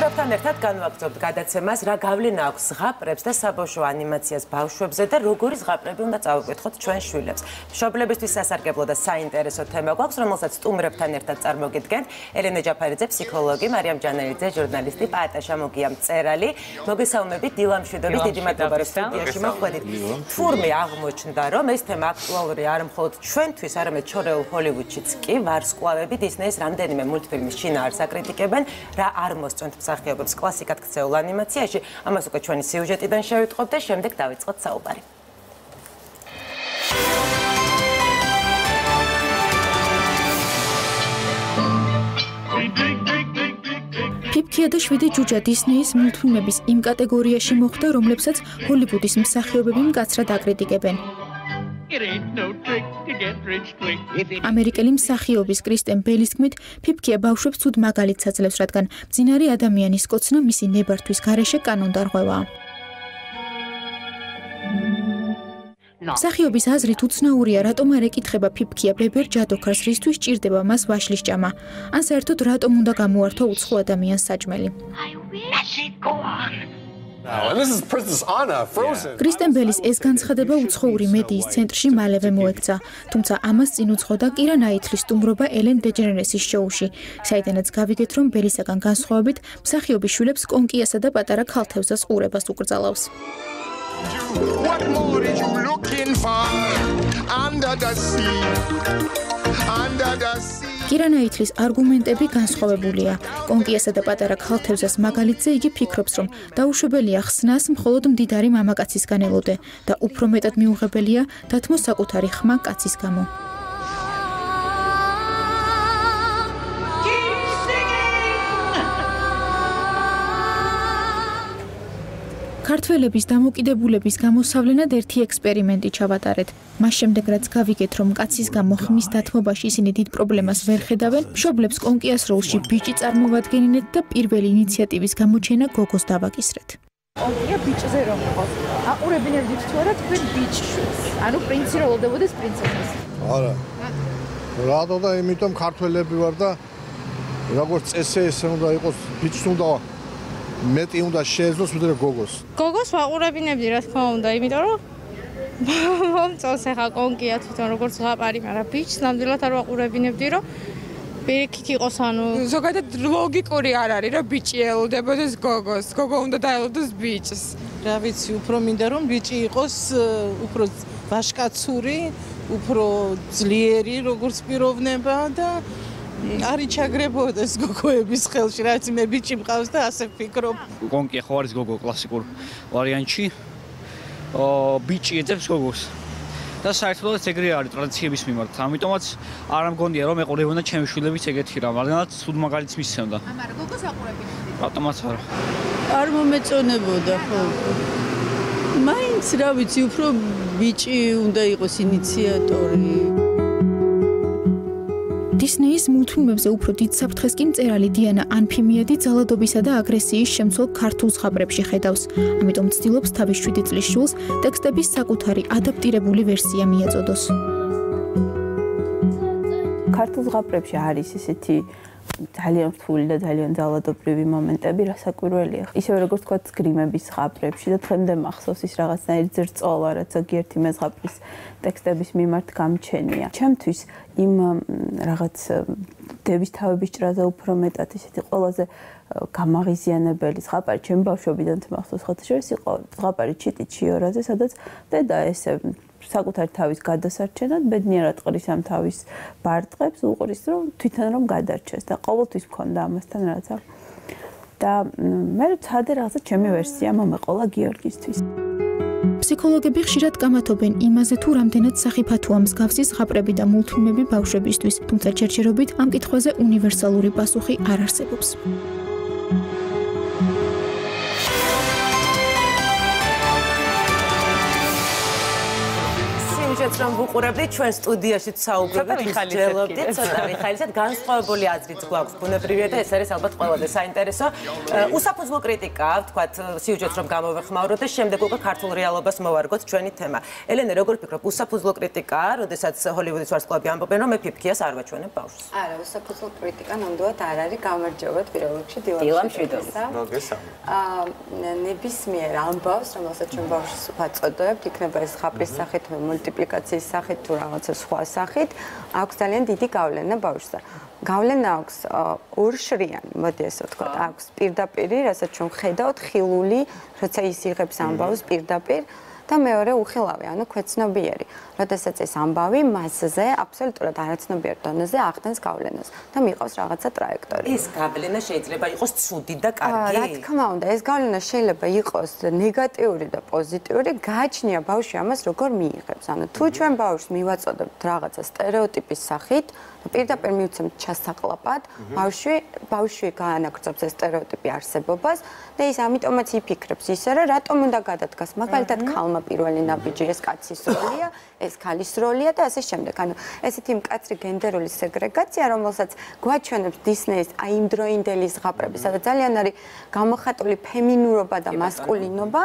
სტუმრებთან ერთად განვაგრძობთ გადაცემას, რა გავლენა აქვს ზღაპრებს და საბავშვო ანიმაციას ბავშვებზე და როგორი ზღაპრები უნდა წავუკითხოთ ჩვენ შვილებს. მშობლებისთვის სასარგებლო და საინტერესო თემა გვაქვს, რომელსაც სტუმრებთან ერთად წარმოგიდგენთ. ელენე ჯაფარიძე, ფსიქოლოგი, მარიამ ჯანელიძე, ჟურნალისტი, პაატაშა მოგია მწერალი. მოგესალმებით, დილამშვიდობით, დიდი მადლობა რომ სტუდიაში მოხვედით. თურმე აღმოჩნდა, რომ ეს თემა აქტუალური არ მხოლოდ ჩვენთვის, არამედ ჩორეულ ჰოლივუდშიც კი, ვარსკვლავები დისნეის რამდენიმე მულტფილმის შინაარსს აკრიტიკებენ, რა არ მოსწონთ მსახიობებს კლასიკად ქცეულ ანიმაციაში. ამას უკვე ჩვენი სიუჟეტიდან შევიტყობთ და შემდეგ დავიწყოთ საუბარი. ფიფქია და 7 ჯუჯა დისნეის მულტფილმების იმ კატეგორიაში მოხვდა, რომლებსაც ჰოლივუდის მსახიობები მკაცრად აკრიტიკებენ. ამერიკელი მსახიობის კრისტენ ბელის თქმით, ფიფქია ბავშვებს ცუდ მაგალითს აძლევს, რადგან მძინარე ადამიანის კოცნა მისი ნებართვის გარეშე კანონდარღვევაა. მსახიობის აზრით უცნაურია, რატომ არ ეკითხება ფიფქია ბებერ ჯადოქარს, რისთვის სჭირდება მას ვაშლის ჭამა, ან საერთოდ რატომ უნდა გამოართვა უცხო ადამიანს საჭმელი. კრისტენ ბელის ეს განცხადება უცხოური მედიის ცენტრში მალევე მოექცა, თუმცა ამას წინ უძღოდა კირა ნაითლის სტუმრობა ელენ დეჯენერესის შოუში, საიდანაც გავიგეთ, რომ ბელისაგან განსხვავებით მსახიობის შვილებს კონკიასა და პატარა ქალთევზას ყურებას უკრძალავს. What more are you looking for under the sea? Under the sea. კირა ნაითლის არგუმენტები განსხვავებულია. კონკიასა და პატარა ქალთევზას მაგალითზე იგი ფიქრობს, რომ დაუშვებელია ხსნას მხოლოდ მდიდარი მამაკაცისგან ელოდე და უფრო მეტად მიუღებელია დათმოს საკუთარი ხმა კაცის გამო. ქართველების დამოკიდებულების გამოსავლენად ერთი ექსპერიმენტი ჩავატარეთ. მას შემდეგ, რაც გავიგეთ, რომ კაცის გამო ხმის დათმობაში ისინი დიდ პრობლემას ვერ ხედავენ, მშობლებს კონკიას როლში ბიჭი წარმოვადგენინეთ და პირველი ინიციატივის გამოჩენა გოგოს დავაკისრეთ. კონკია ბიჭზე რომ იყოს. აყურებინებდით თუ არა თქვენ ბიჭს. ანუ პრინცი როლდებოდეს პრინცესას. არა. რატო და იმიტომ ქართველები ვარ და როგორც წესი ესე უნდა იყოს ბიჭს უნდა მეტი უნდა შეეძლოს ვიდრე გოგოს. გოგოს ვაყურებინებდი რა თქმა უნდა, იმიტომ რომ მომწონს ახლა კონკია თვითონ როგორც ზღაპარი, მაგრამ ბიჭს ნამდვილად არ ვაყურებინებდი, რომ პირიქით იყოს, ანუ ზოგადად ლოგიკური არ არის, რომ ბიჭი ელოდებოდეს გოგოს, გოგო უნდა დაელოდოს ბიჭს. რა ვიცი, უფრო მინდა რომ ბიჭი იყოს უფრო ვაშკაცური, უფრო ძლიერი როგორც პიროვნება და არ იჩაგრებოდეს გოგოების ხელში, რაც მე ბიჭი მყავს და ასე ვფიქრობ. კონკია ხო არის გოგო კლასიკურ ვარიანტში. ბიჭი ეძებს გოგოს. და საერთოდ ეგრე არის ტრადიციების მიმართ. ამიტომაც არ მგონია რომ ეყურებოდა ჩემი შვილებიც ეგეთი რამ, რადგანაც სულ მაგალითს მისცემდა. მაგრამ გოგოს აყურებინებდი. რატომაც არა. არ მომეწონებოდა ხო. მაინც რა ვიცი, უფრო ბიჭი უნდა იყოს ინიციატორი. დისნეის მულტფილმებზე უფრო დიდ საფრთხეს კი მწერალი დიანა ანფიმიადი ძალადობისა და აგრესიის შემცველ ქართულ ზღაპრებში ხედავს. ამიტომ ცდილობს თავის 7 წლის შვილს ტექსტების საკუთარი ადაპტირებული ვერსია მიაწოდოს. ქართულ ზღაპრებში არის ესეთი ძალიან რთული და ძალიან ძალადობრივი მომენტები, რასაკვირველია. ისევე როგორც თქვა გრიმების ზღაპრებში და დღემდე მახსოვს ის რაღაცნაირი ზრწოლა, რაც ზოგიერთი მეზღაპრის ტექსტების მიმართ გამჩენია. ჩემთვის იმ რაღაც დევის თავების ჭრაზე უფრო მეტად ისეთი ყველაზე გამაღიზიანებელი ზღაპარი ჩემ ბავშვობიდან მახსოვს ხოთშორის იყო ზღაპარი ჩიტი ჩიორაზე, სადაც დედა ესე საკუთარი თავის გადასარჩენად ბედნიერად ყრის ამ თავის ბარტყებს უყრის რომ თვითონ რომ გადარჩეს და ყოველთვის მქონდა ამასთან რაღაცა და მე ცადე რაღაცა ჩემი ვერსია მომეყოლა გიორგისთვის. ფსიქოლოგები ხშირად კამათობენ იმაზე თუ რამდენად სახიფათოა მსგავსი ზღაპრები და მულტფილმები ბავშვებისთვის, თუმცა ჯერჯერობით ამ კითხვაზე უნივერსალური პასუხი არ არსებობს. სიუჟეტს რომ ვუყურებდით ჩვენ სტუდიაში საუბრობთ ვიხალისებდით ცოტა ვიხალისებთ განსხვავებული აზრიც გვაქვს ბუნებრივია და ეს არის ალბათ ყველაზე საინტერესო უსაფუძვლო კრიტიკა ვთქვათ სიუჟეტს რომ გამოვეხმაუროთ და შემდეგ უკვე ქართულ რეალობას მოვარგოთ ჩვენი თემა ელენე როგორ ფიქრობ უსაფუძვლო კრიტიკაა როდესაც ჰოლივუდის ვარსკვლავები ამბობენ რომ მე ფიფქიას არ ვაჩვენებ ბავშვს არა უსაფუძვლო კრიტიკა ნამდვილად არ არის გამარჯობა პირველ რიგში დილამშვიდობისა ნებისმიერ ამბავს რომელსაც ჩვენ ბავშვს ვაწოდებთ იქნება ეს ზღაპრის სახით მულტიპლიკაციის სახით თუ რაღაცა სხვა სახით აქვს ძალიან დიდი გავლენა ბავშვზე გავლენა აქვს ორშრიანი მოდი ესე ვთქვათ აქვს პირდაპირი რასაც ჩვენ ხედავთ ხილული როცა ის იღებს ამბავს პირდაპირ და მეორე უხილავი ანუ ქვეცნობიერი როდესაც ეს ამბავი მასზე აბსოლუტურად არაცნობიერ დონეზე ახდენს გავლენას და მიყავს რაღაცა ტრაექტორია ეს გავლენა შეიძლება იყოს ცუდი და კარგი რა თქმა უნდა ეს გავლენა შეიძლება იყოს ნეგატიური და პოზიტიური გააჩნია ბავშვი ამას როგორ მიიღებს ანუ თუ ჩვენ ბავშვს მივაწოდებთ რაღაცა სტერეოტიპის სახით პირდაპირ მივცემთ ჩასაყლაპად ბავშვი გაანაგრძობს ეს სტერეოტიპი არსებობას და ის ამიტომაც იფიქრებს ისე რომ რატომ უნდა გადადგას მაგალითად ქალმა პირველი ნაბიჯი ეს კაცის როლია ეს ქალის როლია და ასე შემდეგ. ანუ ესეთი მკაცრი გენდერული სეგრეგაცია, რომელსაც გვაჩვენებს დისნეის აი იმ დროინდელი ზღაპრები, სადაც ძალიან არის გამოხატული ფემინურობა და მასკულინობა,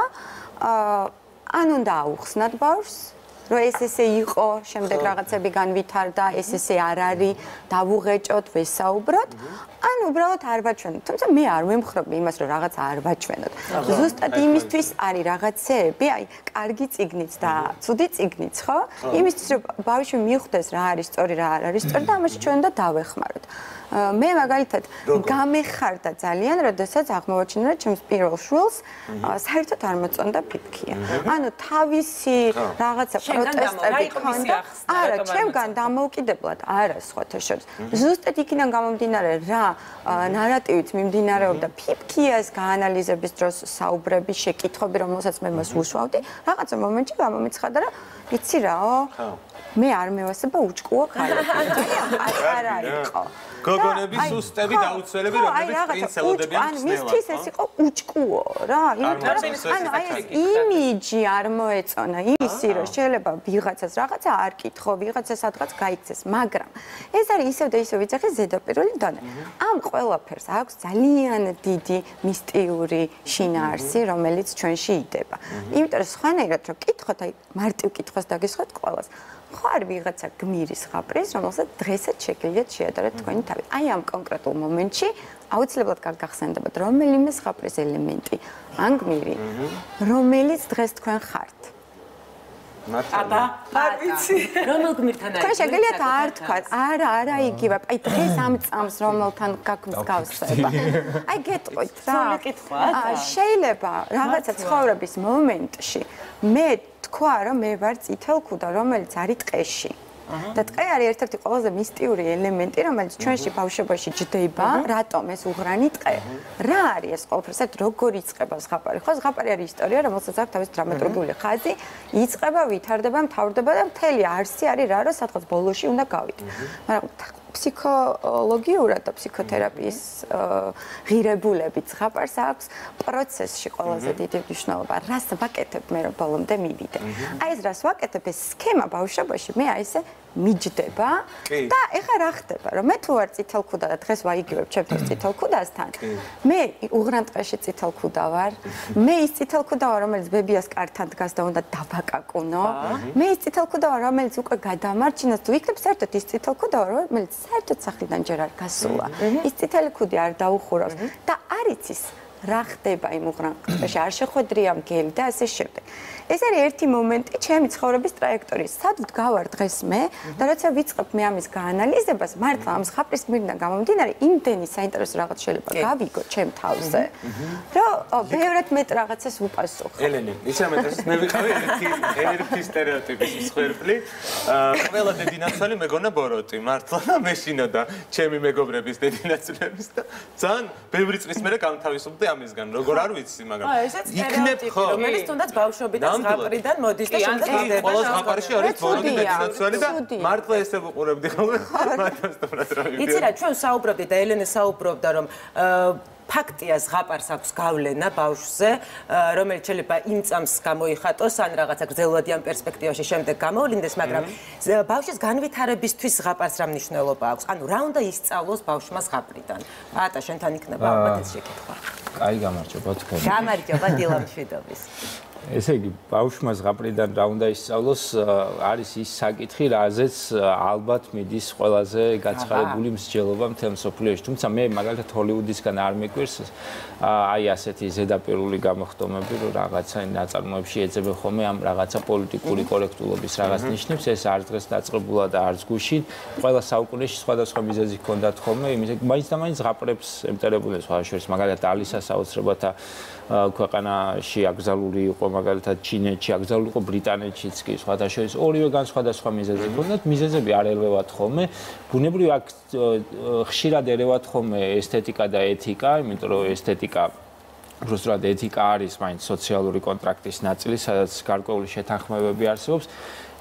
ან უნდა აუხსნათ ბავშვს, რომ ეს ესე იყო, შემდეგ რაღაცები განვითარდა, ეს ესე არ არის, დავუღეჭოთ, ვესაუბროთ. ან უბრალოდ არ ვაჩვენოთ. თუმცა მე არ ვემხრობი იმას, რომ რაღაცა არ ვაჩვენოთ. ზუსტად იმისთვის არის რაღაცეები, აი, კარგი წიგნიც და ცუდი წიგნიც, ხო? იმისთვის, რომ ბავშვი მიხვდეს რა არის სწორი, რა არ არის სწორი და ამაში ჩვენ უნდა დავეხმაროთ. მე მაგალითად გამეხარდა ძალიან, როდესაც აღმოვაჩინა, რომ ჩემს პირველ შვილს საერთოდ არ მოწონდა ფიფქია. ანუ თავისი რაღაცა პროტესტები ქონდა. არა, ჩემგან დამოუკიდებლად არა სხვათა შორის. ზუსტად იქიდან გამომდინარე რა ნარატივით მიმდინარეობდა ფიფქიას გაანალიზების დროს საუბრები, შეკითხვები, რომელსაც მე მას უშვავდი, რაღაცა მომენტში გამომიცხადა, რომ იცი რაო, მე არ მევასება უჭკუო ქალები. პატარა იყო. გოგონების უსტები დაუცველები, რომლებიც პრინცელოდებიან ხსნელად. ანუ მისთვის ეს იყო უჭკუო რა, იმიტომ რომ ანუ აი ეს იმიჯი არ მოეწონა ისი, რომ შეიძლება ვიღაცას რაღაცა არ კითხო, ვიღაცას სადღაც გაიქცეს, მაგრამ ეს არის ისევ და ისევ ვიცახე ზედაპირული დონე. ამ ყველაფერს აქვს ძალიან დიდი მისტიური შინაარსი, რომელიც ჩვენში იდება. იმიტომ რომ სხვანაირად რო კითხოთ, აი მარტივ კითხვას დაგისხოთ ყველას. ხო არ ვიღაცა გმირის ზღაპრის, რომელსაც დღესაც შეგიძლიათ შეადაროთ თქვენი თავი. აი ამ კონკრეტულ მომენტში აუცილებლად გაგახსენდებათ რომელიმე ზღაპრის ელემენტი, ან გმირი, რომელიც დღეს თქვენ ხართ. აბა, არ ვიცი. რომელ გმირთან არის? თქვენ შეგიძლიათ არ თქვათ, არა იგივე. აი დღეს ამ წამს რომელთან გაგმსგავსება. აი გეტყვით რა. სული კითხვაა? შეიძლება რაღაცა ცხოვრების მომენტში მე თქვა რომ მე ვარ წითელ ქუდა, რომელიც არის ტყეში. და ტყე არის ერთ-ერთი ყველაზე მისტიური ელემენტი, რომელიც ჩვენში ბავშვობაში ჯდება, რატომ ეს უღრანი ტყე. რა არის ეს ყველაფერი? საერთოდ როგორ იწყება ზღაპარი? ხო, ზღაპარი არის ისტორია, რომელსაც აქვს თავისი დრამატურგიული ხაზი, იწყება, ვითარდება, მთავრდება და მთელი არსი არის რა, რომ სადღაც ბოლოში უნდა გავიდე. მაგრამ ფსიქოლოგიურად და ფსიქოთერაპიის ღირებულებით ზღაპარს აქვს პროცესში ყველაზე დიდი მნიშვნელობა. რას ვაკეთებ მე რომ ბოლომდე მივიდე. აი ეს რას ვაკეთებ, ეს სქემა ბავშვობაში მე აი ესე მიჯდება და ეხლა რა ხდება, რომ მე თუ ვარ წითელ ქუდა და დღეს ვაიგივებ ჩემთვის წითელ ქუდასთან, მე უღრან ტყეში წითელ ქუდა ვარ, მე ის წითელ ქუდა ვარ, რომელიც ბებიას კართან დგას და უნდა დავაკაკუნო, მე ის წითელ ქუდა ვარ, რომელიც უკვე გადამარჩინოს თუ იქნებ საერთოდ ის წითელ ქუდა ვარ, რომელიც საერთოდ სახლიდან ჯერ არ გასულა. ის წითელი ქუდი არ დაუხურავს და არ იცის რა ხდება იმ უღრან ტყეში, არ შეხვედრია მგელი და ასე შემდეგ. ეს არის ერთი მომენტი ჩემი ცხოვრების ტრაექტორიის. სად ვდგავარ დღეს მე და როცა ვიწყებ მე ამის გაანალიზებას, მართლა ამ ზღაპრის გმირიდან გამომდინარე, იმდენი საინტერესო რაღაც შეიძლება გავიგო ჩემ თავზე, რომ ბევრად მეტ რაღაცას ვუპასუხო. ელენე, იცი რა მეტყვი, მე ვიყავი ერთი სტერეოტიპის მსხვერპლი. ყველა დედინაცვალი მეგონა ბოროტი, მართლა და მეშინა და ჩემი მეგობრების დედინაცვლების და ძალიან ბევრი წლის მერე გამთავისუფლდი ამისგან, როგორ არ ვიცი, მაგრამ იქნებ ხო, რომელიც თუნდაც ბავშვობიდან ზღაპრიდან მოდის და შემდგარდება. ყველა ზღაპარში არის ბოროტი დედინაცვალი და მართლა ესე ვუყურებდი ხოლმე მათასთან რა ვიცი. იცი რა, ჩვენ საუბრობდით და ელენე საუბრობდა რომ ფაქტია ზღაპარს აქვს გავლენა ბავშვზე, რომელიც შეიძლება იმ წამს გამოიხატოს ან რაღაცა გრძელვადიან პერსპექტივაში შემდეგ გამოვლინდეს, მაგრამ ბავშვის განვითარებისთვის ზღაპარს რა მნიშვნელობა აქვს? ანუ რა უნდა ისწავლოს ბავშვმა ზღაპრიდან? ატა, შენთან იქნება ალბათ ეს შეკითხვა. კაი, გამარჯობა თქვენ. გამარჯობა დილამშვიდობის. ესე იგი, ბავშვმა ზღაპრიდან რა უნდა ისწავლოს, არის ის საკითხი, რაზეც ალბათ მიდის ყველაზე გაცხარებული მსჯელობა მთელ მსოფლიოში. თუმცა მე მაგალითად ჰოლივუდისგან არ მეკვირს აი ასეთი ზედაპირული გამოხდომები, რომ რაღაცა ნაწარმოებში ეძებენ ხოლმე ამ რაღაცა პოლიტიკური კორექტულობის რაღაც ნიშნებს, ეს არც დღეს დაწყებულა და არც გუშინ. ყველა საუკუნეში სხვადასხვა მიზეზი ჰქონდათ ხოლმე, იმის მაინც და მაინც ზღაპრებს ემტერებოდნენ სხვა შორის, მაგალითად ალისას აუცილებლად ქვეყანაში აკრძალული იყო, მაგალითად ჩინეთში აკრძალული იყო, ბრიტანეთშიც კი სხვათა შორის ორივეგან სხვადასხვა მიზეზი ჰქონდათ, მიზეზები არ ელევათ ხოლმე. ბუნებრივი აქ ხშირად ერევათ ხოლმე ესთეტიკა და ეთიკა, იმიტომ რომ ესთეტიკა უბრალოდ ეთიკა არის მაინც სოციალური კონტრაქტის ნაწილი, სადაც გარკვეული შეთანხმებები არსებობს.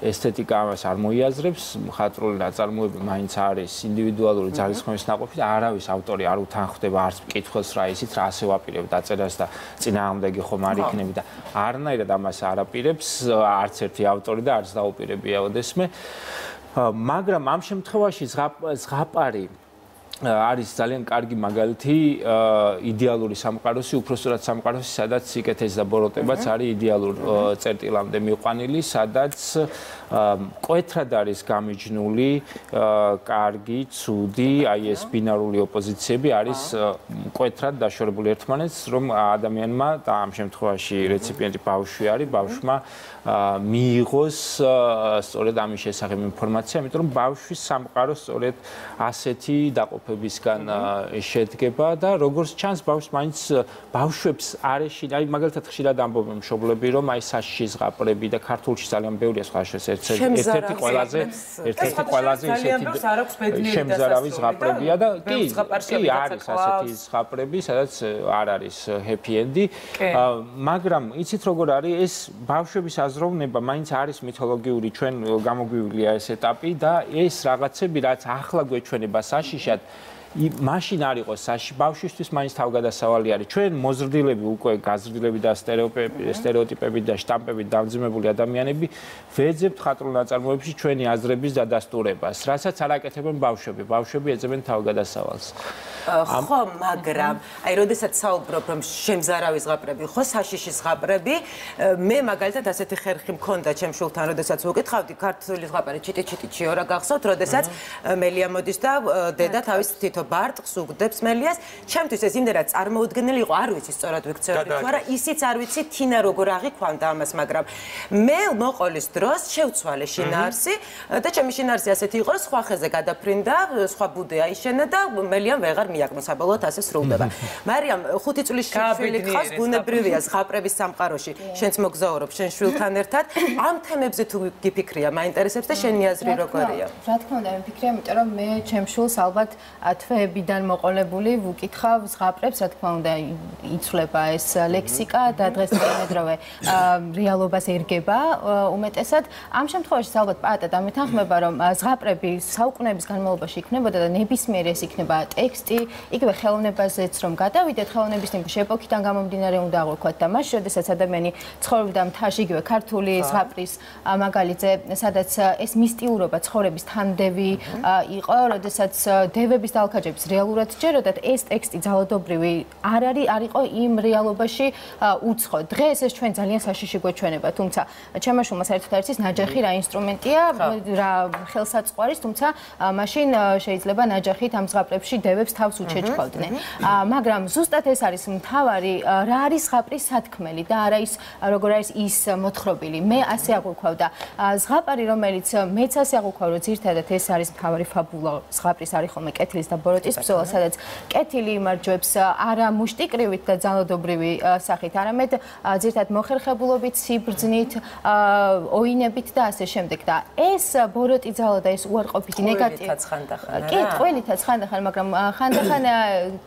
ესთეტიკა ამას არ მოიაზრებს, მხატვრული ნაწარმოები მაინც არის ინდივიდუალური ძალისხმევის ნაყოფი და არავის ავტორი არ უთანხმდება არც მკითხველს რა ისიც რა ასე ვაპირებ დაწერას და წინააღმდეგი ხომ არ იქნები და არნაირად ამას არ აპირებს არც ერთი ავტორი და არც დაუპირებია ოდესმე. მაგრამ ამ შემთხვევაში ზღაპარი არის ძალიან კარგი მაგალითი იდეალური სამყაროსი, უпроსტად სამყაროსი, სადაც სიკეთეც და ბოროტებაც არის იდეალურ წერტილამდე მიყვანილი, სადაც მკვეთრად არის გამიჯნული, კარგი, ცუდი, აი ეს ბინარული ოპოზიციები არის მკვეთრად დაშორებული ერთმანეთს, რომ ადამიანმა და ამ შემთხვევაში რეციპიენტი ბავშვი არის, ბავშვმა მიიღოს სწორედ ამის შესახებ ინფორმაცია, იმიტომ რომ ბავშვის სამყარო სწორედ ასეთი დაყოფებისგან შედგება და როგორც ჩანს ბავშვს მაინც ბავშვებს არეში, აი მაგალითად ხშირად ამბობენ მშობლები, რომ აი საშიში ზღაპრები და ქართულში ძალიან ბევრია სხვა შორის ერთ-ერთი ყველაზე ისეთი შემზარავი ზღაპრებია და კი არის ასეთი ზღაპრები, სადაც არ არის happy end-ი, მაგრამ იცით როგორ არის ეს ბავშვების აზროვნება მაინც არის მითოლოგიური, ჩვენ გამოგვივლია ეს ეტაპი და ეს რაღაცები რაც ახლა გვეჩვენება საშიშად მაშინ არ იყო ბავშვისთვის მაინც თავგადასავალი არის. ჩვენ მოზრდილები უკვე გაზრდილები და სტერეოტიპები და შტამპებით დამძიმებული ადამიანები ვეძებთ ხატრულ ნაწარმოებში ჩვენი აზრების დადასტურებას, რასაც არ აკეთებენ ბავშვები. ბავშვები ეძებენ თავგადასავალს. ხო, მაგრამ აი როდესაც საუბრობ რომ შემზარავი ზღაპრები, ხო, საშიში ზღაპრები, მე მაგალითად ასეთი ხერხი მქონდა ჩემ შულთან, როდესაც ვუკითხავდი ქართული ზღაპარი ჩიტი-ჩიტი რა გახსოვთ, როდესაც მელია მოდის და დედა თავის თითო ბარტყს უგდებს მელიას. ჩემთვის ეს იმდენად წარმოუდგენელი იყო, არ ვიცი სწორად ვიქცეოდი თუ არა, ისიც არ ვიცი თინა როგორ აღიქვამდა ამას, მაგრამ მე მოყოლის დროს შევცვალე შინაარსი და ჩემი შინაარსი ასეთი იყო, სხვა ხეზე გადაფრინდა, სხვა ბუდე აიშენა და მელიამ ვეღარ მიაკნო, საბოლოოდ ასე სრულდება. მარიამ, 5 წლის შვილი გყავს, ბუნებრივია ზღაპრების სამყაროში. შენც მოგზაურობ შენ შვილთან ერთად. ამ თემებზე თუ გიფიქრია, მაინტერესებს და შენი აზრი როგორია? რა თქმა უნდა, მიფიქრია, იმიტომ რომ მე ჩემ შულს ალბათ თვეებიდან მოყოლებული ვუკითხავ ზღაპრებს, რა თქმა უნდა, იცვლება ეს ლექსიკა და დღესდღეობრივ რეალობას ერგება უმეტესად. ამ შემთხვევაში ალბათ პატა დამეთანხმება, რომ ზღაპრები საუკუნეების განმავლობაში იქნებოდა და ნებისმიერ ეს იქნება ტექსტი, იგივე ხელოვნებაზეც რომ გადავიდეთ, ხელოვნების ნიმუშ ეპოქიდან გამომდინარე უნდა აღვქვათ და მაშინ, როდესაც ადამიანი ცხოვრობდა მთაში, იგივე ქართული ზღაპრის მაგალითზე, სადაც ეს მისტიურობა ცხოვრების თანდევი იყო, როდესაც დევების დალქაჯებს რეალურად ჯეროდათ, ეს ტექსტი ძალადობრივი არ იყო იმ რეალობაში უცხო. დღეს ეს ჩვენ ძალიან საშიში გვეჩვენება, თუმცა ჩემმა შულმა საერთოდ არის ის ნაჯახი რა ინსტრუმენტია, რა ხელსაწყო არის, თუმცა მაშინ შეიძლება ნაჯახით ამ ზღაპრებში დევებს თავს უჩეჩქავდნენ. მაგრამ ზუსტად ეს არის მთავარი, რა არის ზღაპრის სათქმელი და არა ის როგორ არის ის მოთხრობილი. მე ასე აღვქვავ და ზღაპარი, რომელიც მეც ასე აღვქვავ, რომ ძირთადად ეს არის მთავარი ფაბულა ზღაპრის არის ხოლმე კეთილის და ბოროტის ბრძოლა, სადაც კეთილი იმარჯვებს არა მუშტიკრივით და ძალადობრივი სახით, არამედ ძირთადად მოხერხებულობით, სიბრძნით, ოინებით და ასე შემდეგ. და ეს ბოროტი ძალა და ეს უარყოფითი ნეგატივი კი, ტყუილითაც ხანდახან, მაგრამ ხანდახან ხან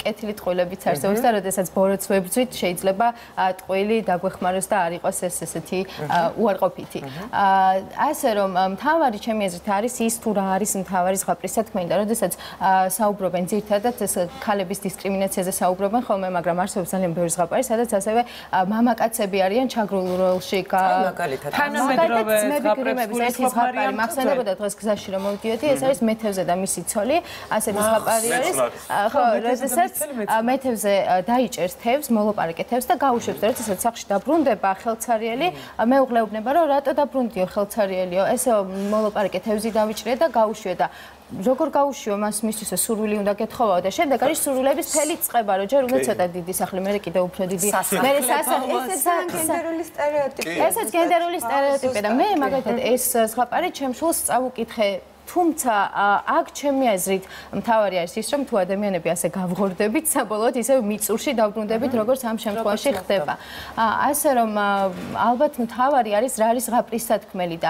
კეთილი ტყუილებიც არსებობს და როდესაც ბოროტს ვებრძვით, შეიძლება ტყუილი დაგვეხმაროს და არ იყოს ეს ესეთი უარყოფითი. ასე რომ მთავარი ჩემი აზრით არის ის თუ რა არის მთავარი ზღაპრის თქმელი და როდესაც საუბრობენ ძირთადად ეს ქალების დისკრიმინაციაზე საუბრობენ ხოლმე, მაგრამ არსებობს ძალიან ბევრი ზღაპარი, სადაც ასევე მამაკაცები არიან ჩაგრულ როლში. თანამედროვე ზღაპრების ერთი ზღაპარი მახსენებოდა დღეს გზაში რომ მოვიდიოდი, ეს არის მეთევზე და მისი ცოლი, ასეთი ზღაპარი არის. ხო, როდესაც მეთევზე დაიჭერს თევზს, მოლოპარაკეთებს და გაუშვებს და როდესაც სახლში დაბრუნდება ხელცარიელი, მეუღლეობნება რომ რატო დაბრუნდიო ხელცარიელიო, ესე მოლოპარაკე თევზი დავიჭრე და გაუშვე და როგორ გაუშვიო მას მისთვის სურვილი უნდა გეთხოვაო და შემდეგ არის სურვილების ფელი წყება რომ ჯერ უნდა ცოტა დიდი სახლი მე კიდე უფრო დიდი მე სასახლე ესეც გენდერული სტერეოტიპი ესეც გენდერული სტერეოტიპი და მე მაგალითად ეს ზღაპარი ჩემ შულს წავუკითხე თუმცა აქ ჩემი აზრით მთავარი არის ის რომ თუ ადამიანები ასე გავღორდებით საბოლოოდ ისევ მიწურში დავბრუნდებით როგორც ამ შემთხვევაში ხდება ასე რომ ალბათ მთავარი არის რა არის ზღაპრის სათქმელი და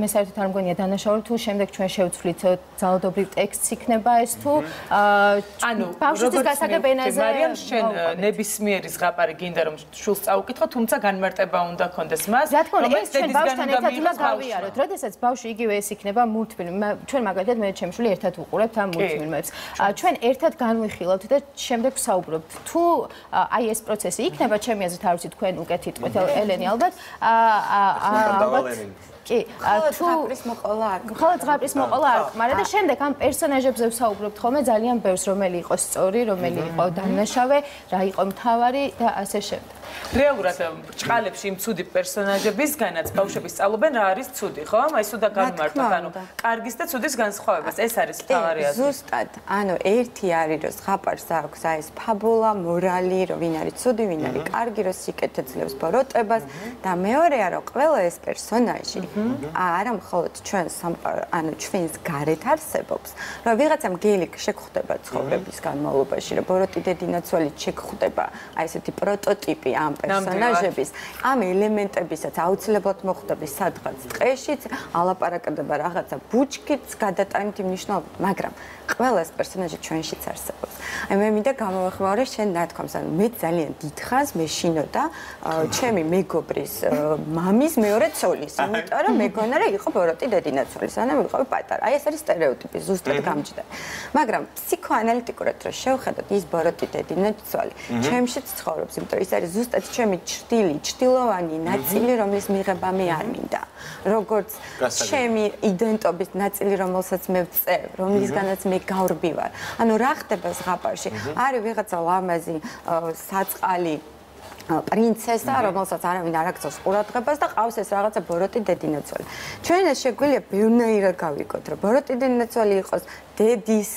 მე საერთოდ არ მგონია დანაშაული თუ შემდეგ ჩვენ შევცვლით ძალადობრივ ტექსტს იქნება ეს თუ ანუ ბავშვის გასაგებ ენაზე მარიამ შენ ნებისმიერი ზღაპარი გინდა რომ შულს წაუკითხო თუმცა განმარტება უნდა კონდეს მას რომელიც ჩვენ ბავშვთან ერთად უნდა გავიაროთ როდესაც ბავშვი იგივე ეს იქნება მულტფილმი ჩვენ მაგალითად მე ჩემ შული ერთად ვუყურებთ ამ მულტფილმებს. ჩვენ ერთად განვიხილავთ და შემდეგ ვსაუბრობთ. თუ აი ეს პროცესი იქნება, ჩემი აზრით არ ვიცი თქვენ უკეთ იტყვით ელენი ალბათ. ალბათ კი, თუ ზღაპრის მოყოლა არ გქონდა. ხოლო ზღაპრის მოყოლა არ გქონდა და შემდეგ ამ პერსონაჟებზე ვსაუბრობთ ხოლმე ძალიან ბევრს, რომელი იყო სწორი, რომელი იყო დანაშავე, რა იყო მთავარი და ასე შემდეგ. რეალურად ბრჭყალებში იმ ცუდი პერსონაჟებისგანაც ბავშვები სწავლობენ რა არის ცუდი, ხო? აი სუდა გამმართოთ, ანუ კარგის და ცუდის განსხვავებას. ეს არის მთავარი აზრი. ზუსტად, ანუ ერთი არის რომ ზღაპარს აქვს აი ეს ფაბულა, მორალი, რომ ვინ არის ცუდი, ვინ არის კარგი, რომ სიკეთე ძლევს ბოროტებას და მეორეა რომ ყველა ეს პერსონაჟი არა მხოლოდ ჩვენ ანუ ჩვენს გარეთ არსებობს, რომ ვიღაცამ გელი შეგხვდება ცხოვრების განმავლობაში, რომ ბოროტი დედინაცვალი შეგხვდება, აი ესეთი პროტოტიპი ამ პერსონაჟების, ამ ელემენტებისაც აუცილებლად მოხვდები სადღაც ტყეშიც, ალაპარაკდება რაღაცა ბუჩქიც, გადატანით იმ მნიშვნელობით, მაგრამ ყველა ეს პერსონაჟი ჩვენშიც არსებობს. აი მე მინდა გამოვეხმაურე შენ ნათქვამს, ანუ მე ძალიან დიდხანს მეშინოდა ჩემი მეგობრის მამის მეორე ცოლის, იმიტომ რომ მეგონა რომ იყო ბოროტი დედინაცვალი, სანამ ვიყავი პატარა. აი ეს არის სტერეოტიპი, ზუსტად გამჯდარი. მაგრამ ფსიქოანალიტიკურად რო შევხედოთ, ის ბოროტი დედინაცვალი ჩემშიც ცხოვრობს, იმიტომ ის არის ზუსტად ჩემი ჭრილოვანი ნაწილი, რომლის მიღება მე არ მინდა. როგორც ჩემი იდენტობის ნაწილი, რომელსაც მე ვწევ, რომლისგანაც მე გავრბი ვარ. ანუ რა ხდება ზღაპარში? არის ვიღაცა ლამაზი საწყალი პრინცესა, რომელსაც არავინ არ აქცევს ყურადღებას და ყავს ეს რაღაცა ბოროტი დედინაცვალი. ჩვენ ეს შეგვიძლია ბევრნაირად გავიგოთ, რომ ბოროტი დედინაცვალი იყოს დედის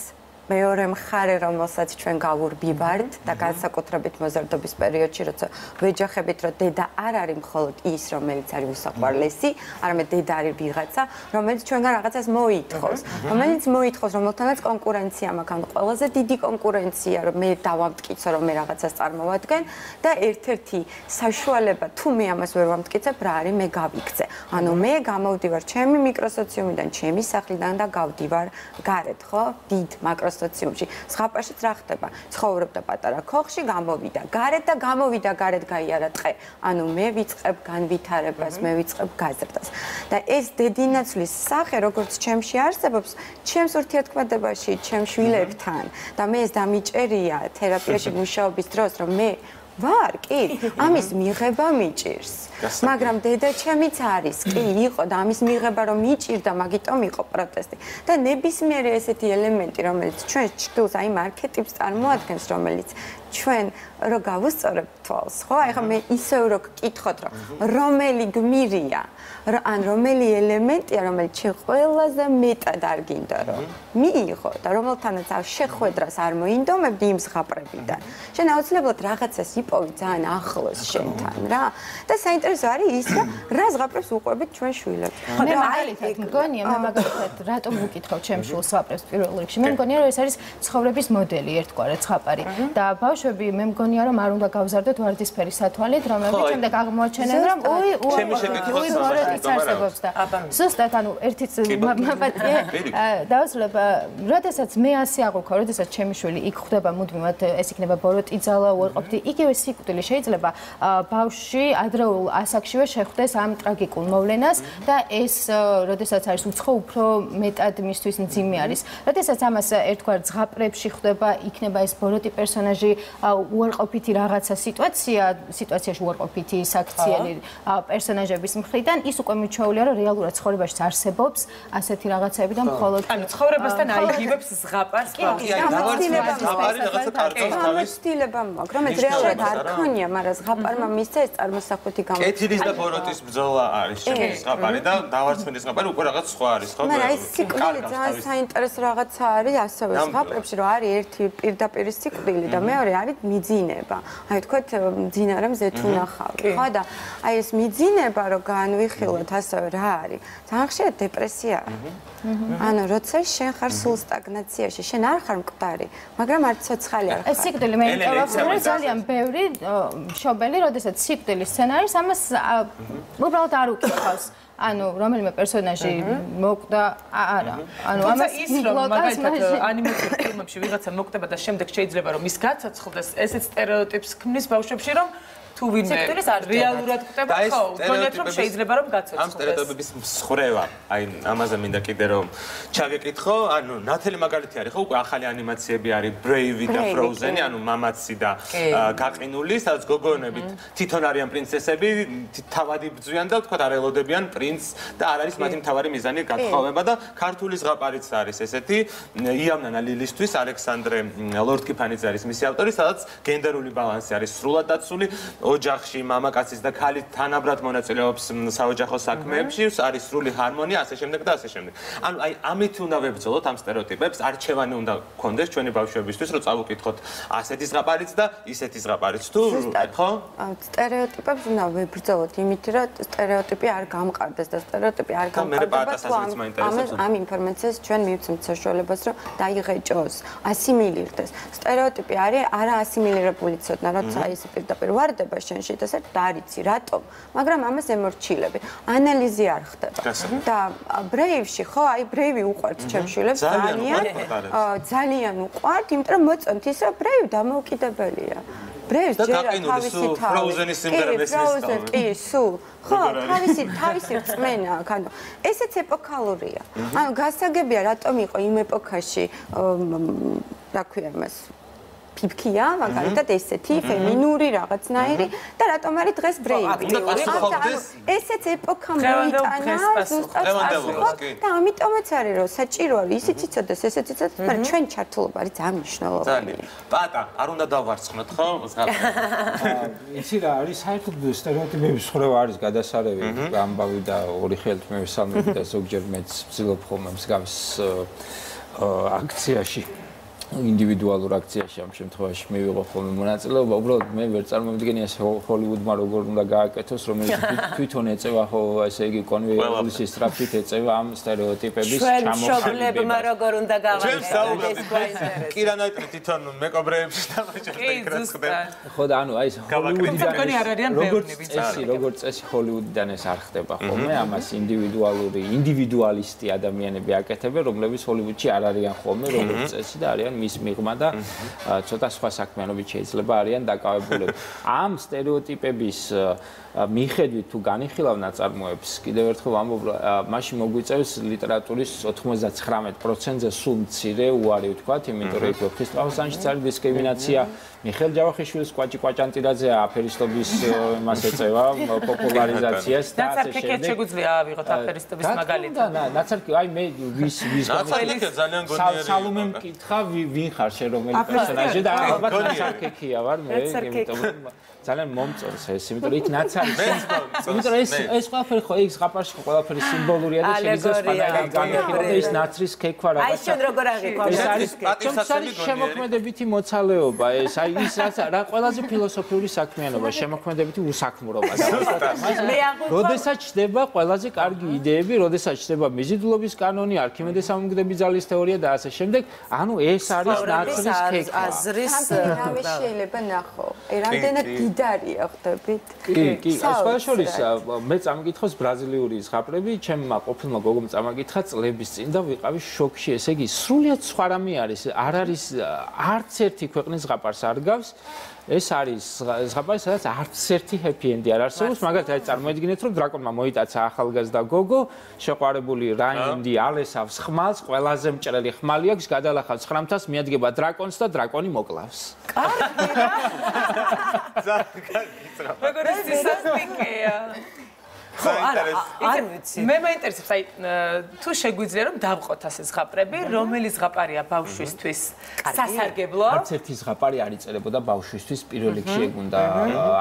მეორე მხარე, რომელსაც ჩვენ გავურბივართ და განსაკუთრებით მოზარდობის პერიოდში, როცა ვეჯახებით, რომ დედა არ არის მხოლოდ ის, რომელიც არის უსაყვარლესი, არამედ დედა არის ვიღაცა, რომელიც ჩვენგან რაღაცას მოითხოვს, რომელიც მოითხოვს, რომელთანაც კონკურენცია მაქვს, ანუ ყველაზე დიდი კონკურენცია, რომ მე დავამტკიცო, რომ მე რაღაცას წარმოვადგენ და ერთ-ერთი საშუალება, თუ მე ამას ვერ ვამტკიცებ, რა არის, მე გავიქცე. ანუ მე გამოვდივარ ჩემი მიკროსოციუმიდან, ჩემი სახლიდან და გავდივარ გარეთ, ხო? დიდ მაკროსოციუმში. ზღაპარშიც რა ხდება? ცხოვრობდა პატარა ქოხში, გამოვიდა გარეთ და გამოვიდა გარეთ გაიარა ტყე. ანუ მე ვიწყებ განვითარებას, მე ვიწყებ გაზრდას. და ეს დედინაცვლის სახე, როგორც ჩემში არსებობს, ჩემს ურთიერთქმედებაში, ჩემ შვილებთან და მე ეს დამიჭერია თერაპიაში მუშაობის დროს, რომ მე ვარ, კი, ამის მიღება მიჭირს. მაგრამ დედა ჩემიც არის, კი, იყო და ამის მიღება რომ მიჭირდა, მაგიტომ იყო პროტესტი. და ნებისმიერი ესეთი ელემენტი, რომელიც ჩვენ ჭრილს აი ამ არქეტიპს წარმოადგენს, რომელიც ჩვენ რო გავუსწორებთ თვალს, ხო? აი ხა მე ისევ რო გკითხოთ, რომ რომელი გმირია, ან რომელი ელემენტია, რომელიც შენ ყველაზე მეტად არ გინდა რომ მიიღო და რომელთანაც შეხვედრას არ მოინდომებდი იმ ზღაპრებიდან. შენ აუცილებლად რაღაცას იპოვი ძალიან ახლოს შენთან, რა. და საინტერესო არის ის, რომ რა ზღაპრებს უყვებით ჩვენ შვილებს. მე მაგალითად მგონია, მე მაგალითად რატომ ვუკითხავ ჩემ შულს ზღაპრებს პირველ რიგში? მე მგონია, რომ ეს არის ცხოვრების მოდელი ერთგვარად ზღაპარი და ბავშვები მე მგონია რომ არ უნდა გავზარდოთ ვარდისფერი სათვალით, რომლებიც შემდეგ აღმოაჩენენ რომ უი ბოროტიც არსებობს და ზუსტად ანუ ერთიც დავსვლებ, როდესაც მე ასე აღვიქვა, როდესაც ჩემი შვილი იქ ხვდება მუდმივად ეს იქნება ბოროტი ძალა უარყოფითი, იგივე სიკვდილი შეიძლება ბავშვი ადრეულ ასაკშივე შეხვდეს ამ ტრაგიკულ მოვლენას და ეს როდესაც არის უცხო უფრო მეტად მისთვის მძიმე არის. როდესაც ამას ერთგვარ ზღაპრებში ხდება, იქნება ეს ბოროტი პერსონაჟი უარყოფითი რაღაცა სიტუაციაში უარყოფითი საქციელი პერსონაჟების მხრიდან, ის უკვე მიჩვეულია რომ რეალურად ცხოვრებაში არსებობს ასეთი რაღაცები და მხოლოდ ანუ ცხოვრებასთან აიგივებს ზღაპარს გამოცდილება მაქვს, რომელიც რეალურად არ ქონია, მაგრამ ზღაპარმა მისცა ეს წარმოსახვეთი გამოცდილება. კეთილის და ბოროტის ბრძოლა არის ჩემი ზღაპარი და დავარცხმენის ზღაპარი უკვე რაღაც სხვა არის, ხო? მაგრამ ეს სიკვდილი ძალიან საინტერესო რაღაცა არის ასევე ზღაპრებში, რომ არის ერთი პირდაპირ სიკვდილი და მეორე არის მიძინება. აი თქვათ მძინარე მზეთ უნახავი, ხო და აი ეს მიძინება რომ განვიხილოთ ასევე რა არის? ძალიან ხშირად დეპრესია არის. ანუ როცა შენ ხარ სულ სტაგნაციაში, შენ არ ხარ მკვდარი, მაგრამ არ ცოცხალი არ ხარ. ეს სიკვდილი მე ინტერესებს ძალიან ბევრი მშობელი, როდესაც სიკვდილის სცენარის ამას უბრალოდ არ უკითხავს. ანუ რომელიმე პერსონაჟი მოკვდა არა. ანუ ამას ის რომ მაგალითად ანიმაციურ ფილმებში ვიღაცა მოკვდება და შემდეგ შეიძლება რომ ის გაცოცხლდეს, ესეც სტერეოტიპს ქმნის ბავშვებში რომ თუ ვინმე რეალურად კვდება, ხო, გონიათ რომ შეიძლება რომ გაცოცხლდეს. ამ სტერეოტიპების მსხრევა, აი ამაზე მინდა კიდე რომ ჩაგეკითხო, ანუ ნათელი მაგალითი არის, ხო, უკვე ახალი ანიმაციები არის Brave და Frozen, ანუ მამაცი და გაყინული, სადაც გოგონებით თვითონ არიან პრინცესები, თავადი ბრძვიან და თქვა არ ელოდებიან პრინცს და არ არის მათი მთავარი მიზანი გათხოვება და ქართული ზღაპარიც არის ესეთი იამნანა ლილისთვის, ალექსანდრე ლორდ-კიფანიძე არის მისი ავტორი, სადაც გენდერული ბალანსი არის სრულად დაცული. ოჯახში მამაკაცის და ქალის თანაბრად მონაწილეობს საოჯახო საქმეებში, არის სრული ჰარმონია, ასე შემდეგ და ასე შემდეგ. ანუ აი ამით უნდა ვებრძოლოთ ამ სტერეოტიპებს, არჩევანი უნდა გქონდეს ჩვენი ბავშვებისთვის, რომ წავუკითხოთ ასეთი ზღაპარიც და ისეთი ზღაპარიც. თუ ხო? სტერეოტიპებს უნდა ვებრძოლოთ, იმით რომ სტერეოტიპი არ გამყარდეს და სტერეოტიპი არ გამყარდება. ამ ინფორმაციას ჩვენ მივცემთ საშუალებას, რომ დაიღეჭოს, ასიმილირდეს. სტერეოტიპი არის არა ასიმილირებული ცოდნა, როცა ის პირდაპირ ვარდება შენში და ასე დარიცი, რატომ? მაგრამ ამას ემორჩილები. ანალიზი არ ხდება. და Brave-ში ხო, აი Brave უყვართ ჩემს შვილებს ძალიან უყვართ, იმიტომ რომ მოწონთ ის რომ Brave დამოუკიდებელია. Brave ჯერა თავისი Frozen-ის სიმღერა მესმის. კი, სულ. ხო, თავისი რწმენა აქვს. ანუ ესეც ეპოქალურია. ანუ გასაგებია რატომ იყო იმ ეპოქაში რა ქვია მას ფიფქია, მაგალითად ესეთი ფემინური რაღაცნაირი და რატომ არის დღეს Brave? ესეც ეპოქამ მოიტანა ზუსტად და ამიტომაც არის რომ საჭირო არის ისიც იცოდეს, ესეც იცოდეს, მაგრამ ჩვენ ჩართულობა არის ძალიან მნიშვნელოვანი. პატა, არ უნდა დავარცხნოთ, ხო? ისი რა არის საერთოდ სტერეოტიპების ხრევა არის გადასარევი, ამბავი და ორი ხელით მევისალმები და ზოგჯერ მეც ვცდილობ ხოლმე მსგავს აქციაში ინდივიდუალურ აქციაში ამ შემთხვევაში მივიღო ხოლმე მონაწილეობა, უბრალოდ მე ვერ წარმოვიდგენი ეს ჰოლივუდმა როგორ უნდა გააკეთოს, რომელიც თვითონ ეწევა ხო ესე იგი კონვეიერის სტრაფით ეწევა ამ სტერეოტიპების ჩამოყალიბებას. ჩვენ მშობლებმა როგორ უნდა გავაკეთოთ? კირანაიტრი თვითონ მეკობრეებში დამაჭერდა იქ ხდება. ხო და ანუ აი ეს ჰოლივუდიდან როგორც წესი ჰოლივუდიდან ეს არ ხდება ხოლმე, ამას ინდივიდუალისტი ადამიანები აკეთებენ, რომლებიც ჰოლივუდში არ არიან ხოლმე, როგორც წესი და არიან მის მიღმა და ცოტა სხვა საქმიანობით შეიძლება არიან დაკავებულები. ამ სტერეოტიპების მიხედვით თუ განიხილავ ნაწარმოებს, კიდევ ერთხელ ვამბობ, მაშინ მოგვიწევს ლიტერატურის 99%-ზე სულ მცირე უარი ვთქვათ, იმიტომ რომ იქ ვეფხისტყაოსანშიც არის დისკრიმინაცია. მიხეილ ჯავახიშვილის კვაჭი-კვაჭანტირაძე აფერისტობის მას ეწევა პოპულარიზაციას და ასე შემდეგ. ნაცარქეკეთ შეგვიძლია ავიღოთ აფერისტობის მაგალითი. ნაცარქე, აი მე ვის ძალიან გონიერი. სალომე მკითხა ვინ ხარ შენ რომელი პერსონაჟი და ალბათ ნაცარქეკია ვარ მე, იმიტომ ძალიან მომწონს ეს, იმიტომ რომ იქ ნაცარი იმიტომ რომ ეს ყველაფერი ხო იქ ზღაპარში ყველაფერი სიმბოლურია და შეიძლება სხვანაირად განიხილო და ის ნაცრის ქექვა რაღაცა. აი შენ როგორ აღიქვა? ეს არის შემოქმედებითი მოცალეობა, ეს აი ის რა ყველაზე ფილოსოფიური საქმიანობა, შემოქმედებითი უსაქმურობა. როდესაც ჩდება ყველაზე კარგი იდეები, როდესაც ჩდება მიზიდულობის კანონი, არქიმედეს ამოგდები ძალის თეორია და ასე შემდეგ, ანუ ეს არის ნაცრის ქექა. აზრის რამე შეიძლება ნახო. რამდენად დიდარია ხდებით? კი, სხვა შორის მე წამიკითხავს ბრაზილიური ზღაპრები, ჩემმა ყოფილმა გოგომ წამაკითხა წლების წინ და ვიყავი შოკში, ესე იგი სრულიად სხვა რამე არის. არ არის არც ერთი ქვეყნის ზღაპარს არ გავს. ეს არის ზღაპარი, სადაც არც ერთი happy end არ არსებობს, მაგალითად წარმოიდგინეთ, რომ დრაკონმა მოიტაცა ახალგაზრდა გოგო, შეყვარებული რაინდი ალესავს ხმალს, ყველაზე მჭრელი ხმალი აქვს, გადალახავს 900-ს, მიადგება დრაკონს და დრაკონი მოკლავს. კარგი რა. როგორი სისასტიკეა. არ ვიცი. მე მაინტერესებს, აი თუ შეგვიძლია რომ დავყოთ ასე ზღაპრები, რომელი ზღაპარია ბავშვისთვის სასარგებლო? არც ერთი ზღაპარი არ იწერებოდა ბავშვისთვის, პირველ რიგში ეგ უნდა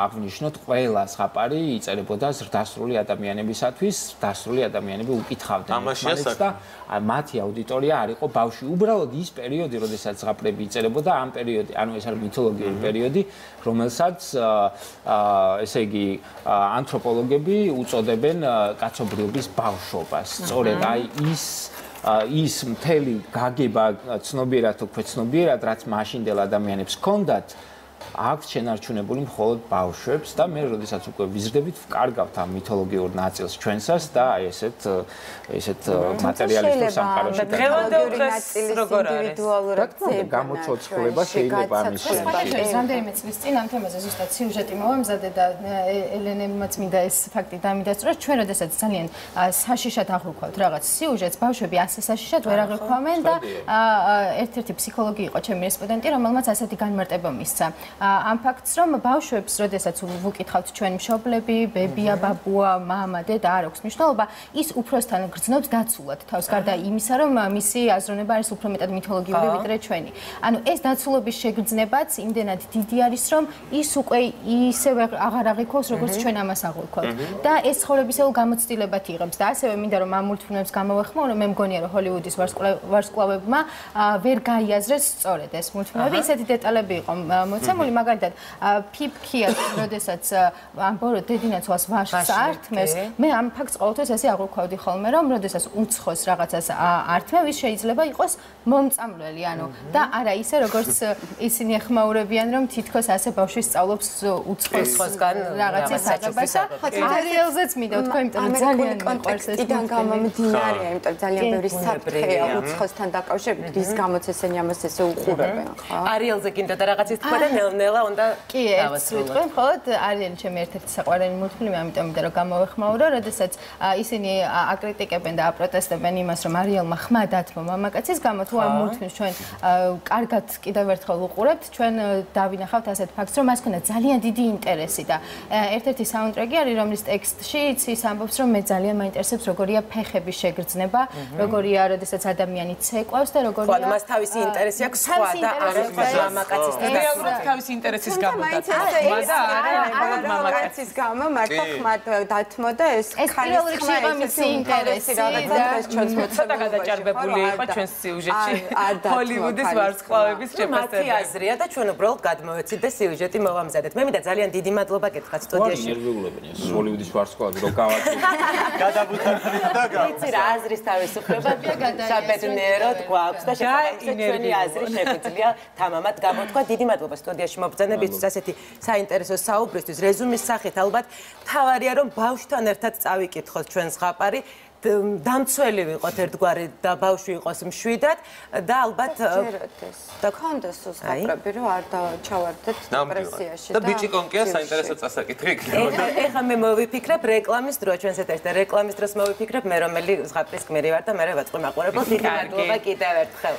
აღნიშნოთ, ყველა ზღაპარი იწერებოდა ზრდასრული ადამიანებისათვის, ზრდასრული ადამიანები უკითხავდნენ ამაშია და მათი აუდიტორია არ იყო ბავშვი. უბრალოდ ის პერიოდი, როდესაც ზღაპრები იწერებოდა, ამ პერიოდი, ანუ ეს არის მითოლოგიური პერიოდი, რომელსაც ესე იგი ანთროპოლოგები უწოდებენ კაცობრიობის ბავშვობას. სწორედ აი ის მთელი გაგება ცნობიერად თუ ქვეცნობიერად, რაც მაშინდელ ადამიანებს ჰქონდათ, აქვს შენარჩუნებული მხოლოდ ბავშვებს და მე როდესაც უკვე ვიზრდებით, ვკარგავთ ამ მითოლოგიურ ნაწილს ჩვენსას და აი ესეთ მატერიალისტურ სამყაროში. დღევანდელ დღეს როგორ არის? გამოცოცხლება შეიძლება ამის შემდგომ. რამდენიმე წლის წინ ამ თემაზე ზუსტად სიუჟეტი მოვამზადე და ელენემაც მინდა ეს ფაქტი დამიდასტურა. ჩვენ როდესაც ძალიან საშიშად აღვიქვავთ რაღაც სიუჟეტს, ბავშვები ასე საშიშად ვერ აღვიქვამენ და ერთ-ერთი ფსიქოლოგი იყო ჩემი რესპონდენტი, რომელმაც ასეთი განმარტება მისცა. ამ ფაქტს, რომ ბავშვებს, როდესაც ვუკითხავთ ჩვენ მშობლები, ბებია, ბაბუა, მამა, დედა, არ აქვს მნიშვნელობა, ის უფროსთან გრძნობს დაცულად. თავს გარდა იმისა, რომ მისი აზროვნება არის უფრო მეტად მითოლოგიური ვიდრე ჩვენი. ანუ ეს დაცულობის შეგრძნებაც იმდენად დიდი არის, რომ ის უკვე ისევე აღარ აღიქვავს, როგორც ჩვენ ამას აღვიქვავთ. და ეს ცხოვრებისეულ გამოცდილებად იღებს. და ასევე მინდა რომ ამ მულტფილმებს გამოვეხმო, რომ მე მგონია, რომ ჰოლივუდის ვარსკვლავებმა ვერ გაიაზრეს სწორედ ეს მულტფილმები. ისეთი დეტალები იყო მოცემული, მაგალითად, ფიფქია, როდესაც ამბორო დედინაცვას ვაშს ართმევს, მე ამ ფაქტს ყოველთვის ესე აღვიქვავდი ხოლმე, რომ როდესაც უცხოს რაღაცას ართმევ, ის შეიძლება იყოს მომწამლელი, ანუ და არა ისე, როგორც ისინი ეხმაურებიან, რომ თითქოს ასე ბავშვი სწავლობს უცხოსგან რაღაცის აღებას და არეალზეც მინდა თქვა, იმიტომ რომ ძალიან მიყვარს ეს გამომდინარეა, იმიტომ რომ ძალიან ბევრი საფრთხეა უცხოსთან დაკავშირებით, რის გამოც ესენი ამას ესე უყურებენ, ხო? არეალზე გინდა და რაღაცის თქვა და ნელ-ნელა უნდა კი, ეს ვიტყვი, მხოლოდ არიანი ჩემი ერთ-ერთი საყვარელი მულტფილმი, ამიტომ მინდა რომ გამოვეხმაურო, როდესაც ისინი აკრიტიკებენ და აპროტესტებენ იმას, რომ არიელმა ხმა დათმო მამაკაცის გამო, თუ ამ მულტფილმს ჩვენ კარგად კიდევ ერთხელ უყურებთ, ჩვენ დავინახავთ ასეთ ფაქტს, რომ მას ქონდა ძალიან დიდი ინტერესი და ერთ-ერთი საუნდტრეკი არის, რომლის ტექსტში ის ამბობს, რომ მე ძალიან მაინტერესებს, როგორია ფეხების შეგრძნება, როგორია, როდესაც ადამიანი ცეკვავს და როგორია ხო, მას თავისი ინტერესი აქვს სხვა და არა მამაკაცის და რეალურად თავისი ინტერესის გამო დათმო და არა მამაკაცის გამო, მართლა ხმა დათმო და ეს ხალის ხმა მისი ინტერესი და ჩვენს ცოტა გადაჭარბებული იყო ჩვენს სიუჟეტში ჰოლივუდის ვარსკვლავების შეფასება. მათი აზრია და ჩვენ უბრალოდ გადმოვეცით და სიუჟეტი მოვამზადეთ. მე მინდა ძალიან დიდი მადლობა გითხრათ სტუდიაში. ნერვიულებენ ეს ჰოლივუდის ვარსკვლავები რო გავაკეთე. გადაბუთებით და გავაკეთე. იცი რა აზრის თავისუფლება საბედნიეროდ გვაქვს და ჩვენი აზრი შეგვიძლია თამამად გამოთქვა. დიდი მადლობა სტუდიაში მობრძანებისთვის ასეთი საინტერესო საუბრისთვის. რეზუმის სახით ალბათ თავარია რომ ბავშვთან ერთად წავიკითხოთ ჩვენ ზღაპარი. დამცველი ვიყოთ ერთგვარი და ბავშვი იყოს მშვიდად და ალბათ და კონდეს ზღაპრები რომ არ ჩავარდეთ დეპრესიაში და ბიჭი კონკია საინტერესო წასაკითხი იქნება. ეხლა მე მოვიფიქრებ რეკლამის დრო ჩვენს ეთერში და რეკლამის დროს მოვიფიქრებ მე რომელი ზღაპრის გმირი ვარ და მე ვაწყო მაყურებელს. დიდი მადლობა კიდევ ერთხელ.